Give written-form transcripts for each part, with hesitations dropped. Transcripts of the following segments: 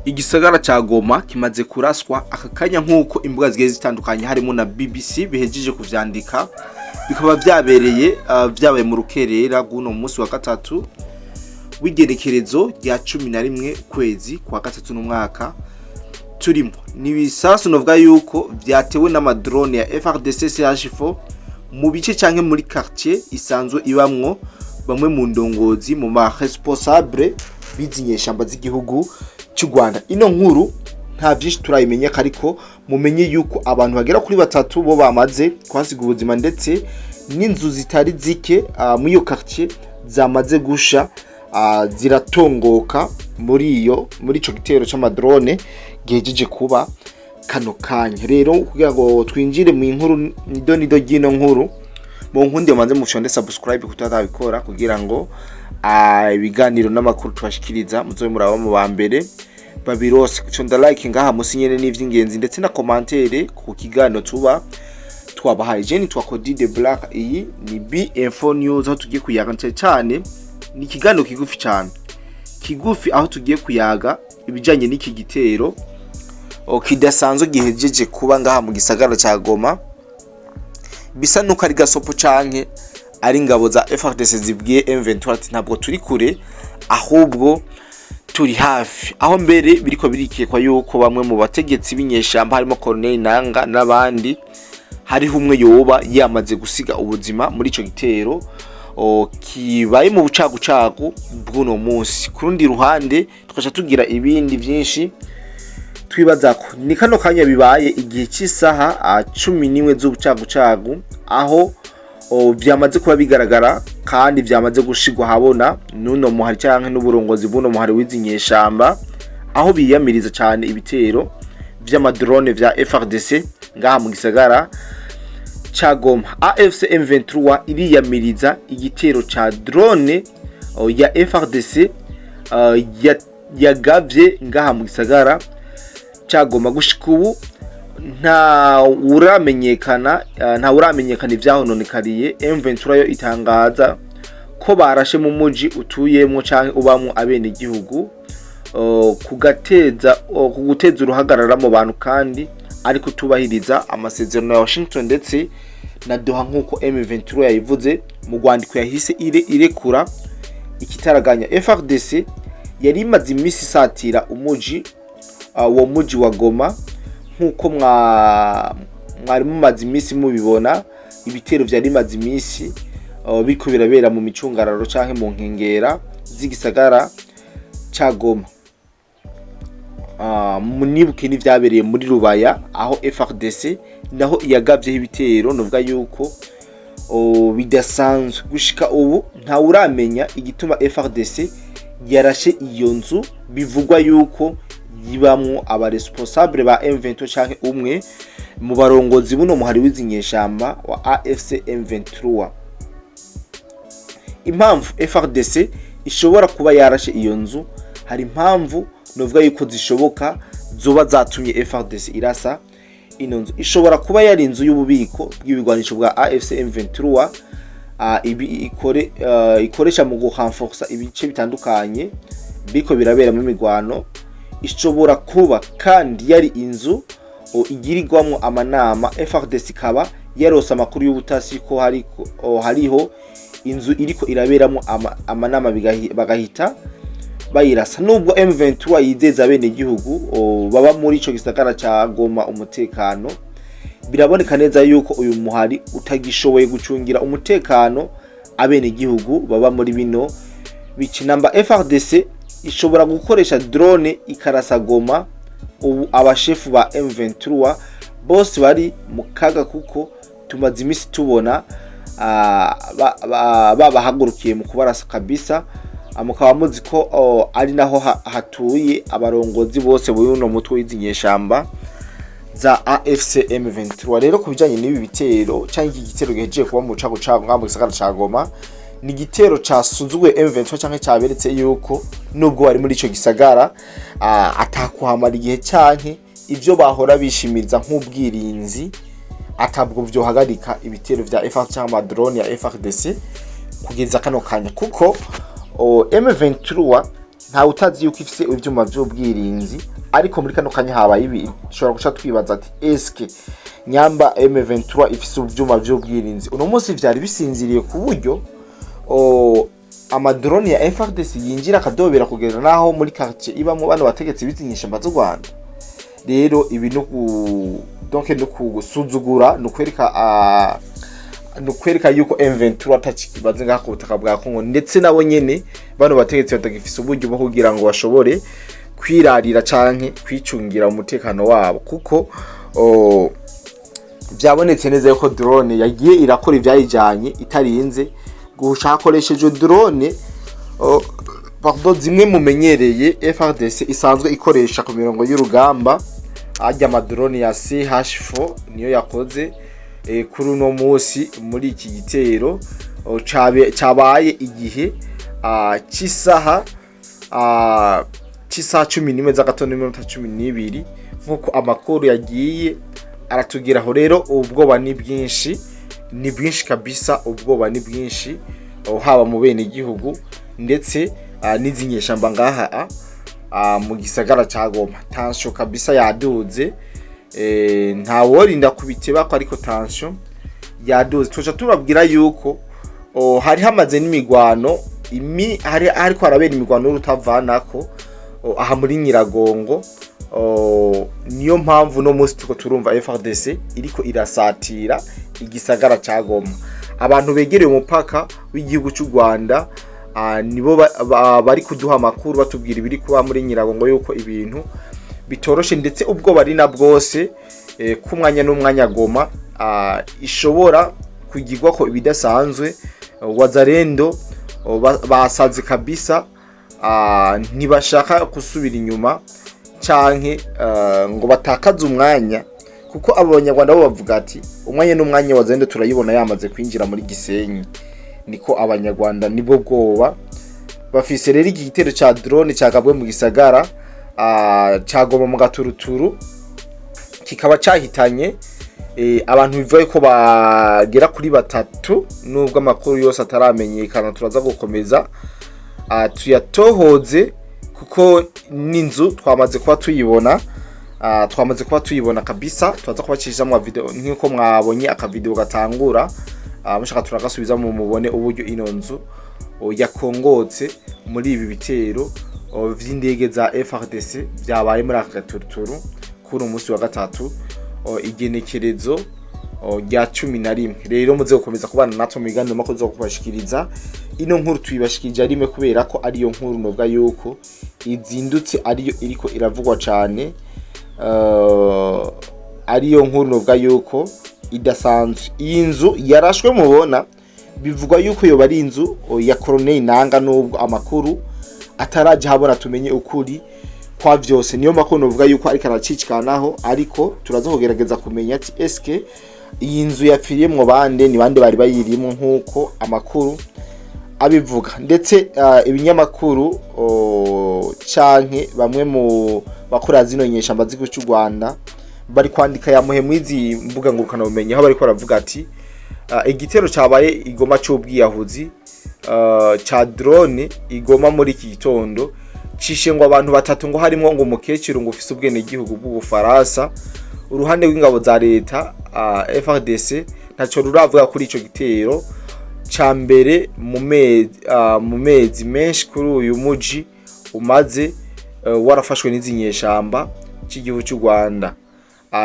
Igisagara ca Goma kimaze kuraswa Akakanya nk'uko imbuga zigiye zitandukanye harimo na BBC bihejeje kuvyandika, bikaba vyabaye mu rukerera guno munsi wa gatatu w'igenekerezo rya 11 kwezi kwa gatatu n'umwaka turimo. Nibisasu novuga yuko vyatewe n'amadrone ya FARDC CH4 mu bice canke muri quartier isanzwe ibamwo bamwe mu ndongozi mu ma responsable bizinyeshamba z'igihugu cy'u Rwanda. Ino nkuru nta byinshi turayimenya, ariko mumenye yuko abantu bagera kuri batatu bo bamaze kwasiga ubuzima, ndetse n'inzu zitari zike mu iyo quartier zamaze gusha ziratongoka muri ico gitero c'amadrone gejeje kuba kano kanya. Rero kugira ngo twinjire mu inkuru nido gino nkuru, mu nkundi manze mufyonde subscribe kutatabikora kugira ngo ibiganiro n'amakuru twashikiriza muzobe muraba mu bambere babirose. Kuconda like ngaha musinyene n'ivy'ingenzi ndetse na commentaire ku kiganiro tuba twabahaye. Jeni twakodi de black, iyi ni B-Info News aho tugiye kuyaga cyane. Ni kiganiro kigufi aho tugiye kuyaga ibijanye n'iki gitero kidasanzwe gihejeje kuba ngaha mu gisagara ca Goma. Bisa nuko ari gasopo canke ari ngabo za FARDC zibwiye M23 ntabwo turi kure, ahubwo turi hafi, aho mbere biriko birikekwa yuko bamwe mu bategetsi b'inyeshamba harimo Colonel Nanga n'abandi hariho umwe yoba yamaze gusiga ubuzima muri ico gitero kibaye mu bucagucagu bw'uno munsi. Kurundi ruhande tukaca tugira ibindi byinshi twibaza ko ni kano kanya bibaye igihe cy'isaha 11 z'ubucagucagu, aho byamaze kuba bigaragara kandi byamaze gushigwa habona nuno muhari canke n'uburongozi bw'uno muhari w'izinyeshamba, aho biyamiriza cyane ibitero vy'amadrone vya FARDC ngaha mu gisagara ca Goma. AFC M23 iriyamiriza igitero ca drone ya FARDC yagavye ngaha mu gisagara ca Goma. Gushika ubu nta uramenyekana ivyahononekariye. M23 yo itangaza ko barashe mu muji utuyemo canke ubamwo abene igihugu kuguteza uruhagarara mu bantu, kandi ariko tubahiriza amasezerano ya Washington ndetse na Doha nk'uko M23 yayivuze mu Rwandiko yahise irekura ikitaraganya. FARDC yari imaze imisi satira umuji wa Goma nk'uko mwari mumaze imisi mubibona. Ibitero vyari imaze imisi biko birabera mu micungararo canke mu nkengera z'igisagara ca Goma. Munibuke ni vyabereye muri Rubaya, aho FARDC naho yagavyeho ibitero novuga yuko bidasanzwe. Gushika ubu nta uramenya igituma FARDC yarashe iyo nzu, bivugwa yuko yibamwo aba responsable ba M23 canke umwe mu barongozi buno muhari w'izinyeshamba wa AFC M23. Impamvu FARDC ishobora kuba yarashe iyo nzu, hari impamvu novuga yuko zishoboka zoba zatumye FARDC irasa ino nzu. Ishobora kuba yari inzu y'ububiko bw'ibigwanisho bwa AFC M23 ikoresha mu gurenforcer ibice bitandukanye biko birabera mu migwano. Ishobora kuba kandi yari inzu igirirwamwo amanama. FARDC ikaba yarose amakuru y'ubutasi ko hariho inzu iriko iraberamo amanama bagahita bayirasa. Nubwo M23 yizeza bene igihugu baba muri ico gisagara ca Goma umutekano, biraboneka neza yuko uyu muhari utagishoboye gucungira umutekano abene igihugu baba muri bino bici. Namba FARDC ishobora gukoresha drone ikarasa Goma. Ubu abashefu ba M23 bose bari mu kaga, kuko tumaze imisi tubona babahagurukiye mu kubarasa kabisa. Mukaba muzi ko ari naho hatuye abarongozi bose b'uno mutwe w'izinyeshamba za AFC M23. Rero kubijanye n'ibi bitero canke iki gitero gihejeje kuba mu cagucagu ngaha mu gisagara ca Goma, ni gitero casuzugwe M23 canke caberetse yuko nubwo bari muri ico gisagara atakuhamara igihe canke ivyo bahora bishimiriza nk'ubwirinzi atabwo byo hagarika ibitero vya FARDC cyangwa drone ya FARDC kugeza kano kanya, kuko M23 nta utazi yuko ifise ivyuma vy'ubwirinzi, ariko muri kano kanya habaye ibi dushobora guca twibaza ati eske nyamba M23 ifise ivyuma vy'ubwirinzi uno munsi vyari bisinziriye ku buryo amadrone ya FARDC yinjira akadobera kugeza naho muri quartier ibamwe bano bategetsi bizinyisha mbazo Rwanda. Rero ibi no kugusuzugura nukwereka yuko M23 atakibaze ngako ubutaka bwa Kongo, ndetse nabo nyene bano bategetsi batagifise uburyo bwo kugira ngo bashobore kwirarira canke kwicungira umutekano wabo, kuko byabonetse neza yuko drone yagiye irakora ivyayijanye itarinze guhakoresheje drone zimwe mumenyereye FARDC isanzwe ikoresha ku mirongo y'urugamba. Ajya amadrone ya CH4 niyo yakoze kuri uno munsi muri iki gitero cabaye igihe cy'isaha 11 z'agatondo n'iminota 12 nkuko amakuru yagiye aratugeraho. Rero ubwoba ni bwinshi kabisa, ubwoba ni bwinshi haba mu bene igihugu ndetse n'izinyeshamba ngaha mu gisagara ca Goma. Tension kabisa yaduze, nta worinda kubiteba ko ariko tension yaduze. Tuja tubabwira yuko hari hamaze n'imigwano ariko harabera imigwano y'urutavanako aha muri Nyiragongo. Niyo mpamvu no munsi tuko turumva FARDC iriko irasatira igisagara ca Goma. Abantu begereye umupaka w'igihugu cy'u Rwanda nibo bari kuduha amakuru batubwira ibiri kuba muri Nyiragongo yuko ibintu bitoroshe, ndetse ubwo bari na bwose kumwanya n'umwanya Goma ishobora kugirwa ko ibidasanzwe. Wazarendo basaze kabisa, ntibashaka gusubira inyuma canke ngo batakaze umwanya, kuko abo banyarwanda bo bavuga ati umwanya n'umwanya wazarendo turayibona yamaze kwinjira muri Gisenyi. Niko abanyarwanda nibo bwoba bafise. Rero iki gitero ca drone cyagabwe mu gisagara ca Goma mu gaturuturu kikaba cyahitanye abantu bivuye ko bagera kuri 3, nubwo amakuru yose ataramenyekana. Turaza gukomeza tuyatohoze kuko n'inzu twamaze kuba tuyibona kabisa. Turaza kubacishije mu video nk'uko mwabonye akavideo gatangura, mushaka turagasubiza mu mubone uburyo ino nzu yakongotse muri ibi bitero vy'indege za FARDC byabaye muri aka gaturuturu kuri umunsi wa gatatu igenekerezo rya 11. Rero muze gukomeza kubana natwe mu biganiro makuru zo kubashikiriza ino nkuru tuyibashikije arime, kubera ko ariyo nkuru novuga yuko izindutse ariyo iriko iravugwa cyane, ariyo nkuru novuga yuko idasanzwe. Iyi nzu yarashwe mubona bivugwa yuko yo bari inzu ya Colonel Nanga, nubwo amakuru ataraje habona tumenye ukuri kwa vyose. Niyo makuru novuga yuko ariko aracicikanaho, ariko turaza kugerageza kumenya ati eske iyi nzu yapfiriyemwo bande, ni bande bari bayirimo nkuko amakuru abivuga. Ndetse ibinyamakuru canke bamwe mu bakora zino nyeshamba z'igihugu cy'u Rwanda bari kwandika yamuhe mwizi mbuga ngurukana bumenyi, aho bari ko baravuga ati igitero cyabaye igoma cy'ubwiyahuzi cha drone igoma muri iki gitondo cishe ngo abantu 3 ngo harimo ngo umukecuru ngo ufise ubwene igihugu bw'Ubufaransa. Uruhande rw'ingabo za leta FARDC ntaco ruravuga kuri ico gitero ca mbere mu mezi menshi kuri uyu muji umaze warafashwe n'izinyeshamba cy'igihugu cy'u Rwanda.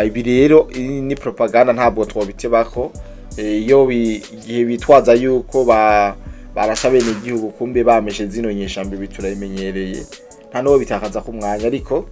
Ibi rero ni propaganda, ntabwo twobitebako. Iyo igihe bitwaza yuko barashabene igihugu kumbe bameshe zino nyeshamba biturayimenyereye, nta no bitakaza ku mwanya. Ariko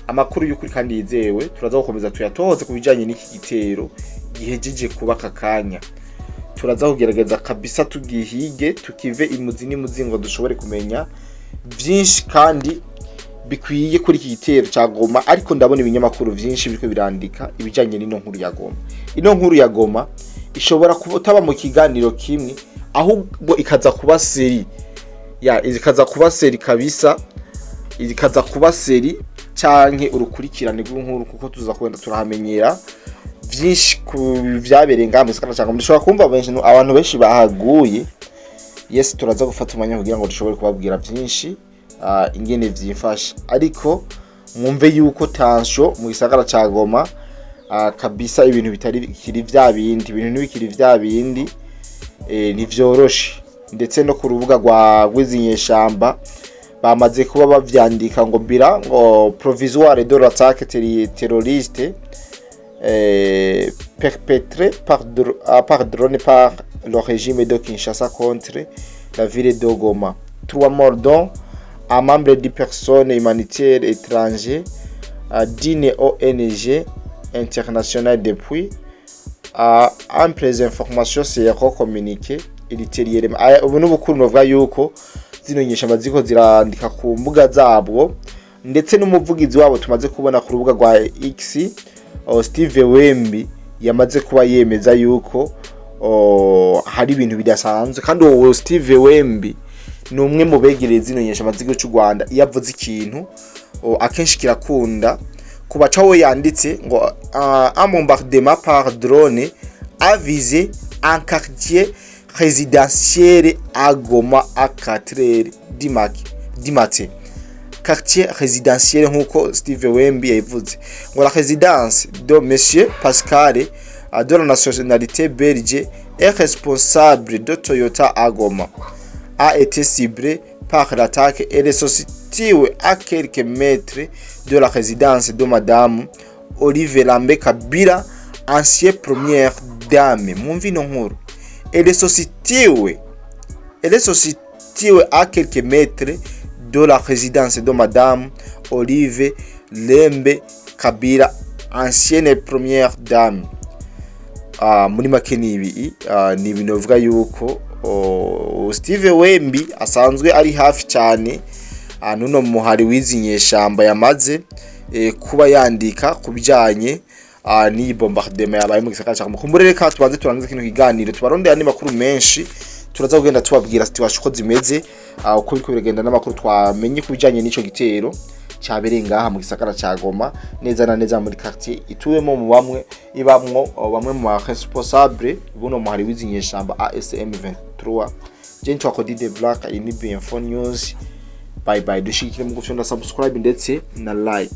amakuru y'ukuri kandi yizewe turaza gukomeza tuyatohoze kubijanye n'iki gitero gihejeje kuba Akakanya. Turaza kugerageza kabisa tugihige tukive imuzi n'imuzingo dushobore kumenya byinshi kandi bikwiye kuri iki gitero ca Goma. Ariko ndabona ibinyamakuru byinshi biriko birandika ibijanye n'ino nkuru ya Goma. Ino nkuru ya Goma ishobora kubutaba mu kiganiro kimwe, ahubwo ikaza kuba seri ikaza kuba seri kabisa, ikaza kuba seri canke urukurikirane rw'inkuru, kuko tuza kwenda turahamenyera byinshi ku byabereye ngaha mu gisagara ca Goma. Dushobora kumva abantu benshi bahaguye yes turaza gufata umwanya kugira ngo dushobore kubabwira byinshi ingene vyifashe, ariko mwumve yuko tension mu gisagara ca Goma kabisa ibintu bitari kiri vya bindi, ibintu ntibikiri vya bindi nivyoroshe, ndetse no ku rubuga rw'izinyeshamba bamaze kuba bavyandika ngo bira ngo provisoire de l'attaque terroriste perpétrée par drone par le régime de Kinshasa contre la ville de Goma. 3 morts dont un membre de personnes humanitaires étrangères d'une ONG internationale depuis amples informations seront communiquées ultérieurement. Ubu n'ubukuru novuga yuko zino nyeshamba ziko zirandika ku mbuga zabwo, ndetse n'umuvugizi wabo tumaze kubona ku rubuga rwa X Steve Wembi yamaze kuba yemeza yuko hari ibintu bidasanzwe, kandi uwo Steve Wembi ni umwe mu begereye zino nyeshamba z'igihugu cy'u Rwanda. Iyo avuze ikintu akenshi kirakunda kubaca we yanditse ngo un bombardement par drone a visé un quartier résidentiel à Goma à 4h du matin. Quartier résidentiel nkuko Steve Wembi yavuze ngo la résidence de monsieur Pascal de la nationalité belge est responsable de Toyota à Goma a été ciblée par l'attaque et est située à quelques mètres de la résidence de madame Olive Lambe Kabila, ancienne première dame. Mwumvi no nkuru. Elle est située à quelques mètres de la résidence de madame Olive Lambe Kabila, ancienne première dame. Muri make nibi ni binovuga yuko Steve Wembi asanzwe ari hafi cyane nuno muhari w'izinyeshamba yamaze kuba yandika kubijanye ni bombardement yabaye mu gisagara cya Goma. Kumurere ka tubanze turangiza kino kiganiro tubarondera ni makuru menshi, turaza kugenda tubabwira situation uko zimeze uko biko biragenda n'amakuru twamenye kubijanye n'ico gitero cyabereye ngaha mu gisagara cya Goma, neza na neza muri quartier ituwemo mu bamwe mu responsable buno muhari w'izinyeshamba ASM 23. Jenny Twakodi de Black ini BFO News. Bye bye, dushikire mu gufyonda subscribe ndetse na like.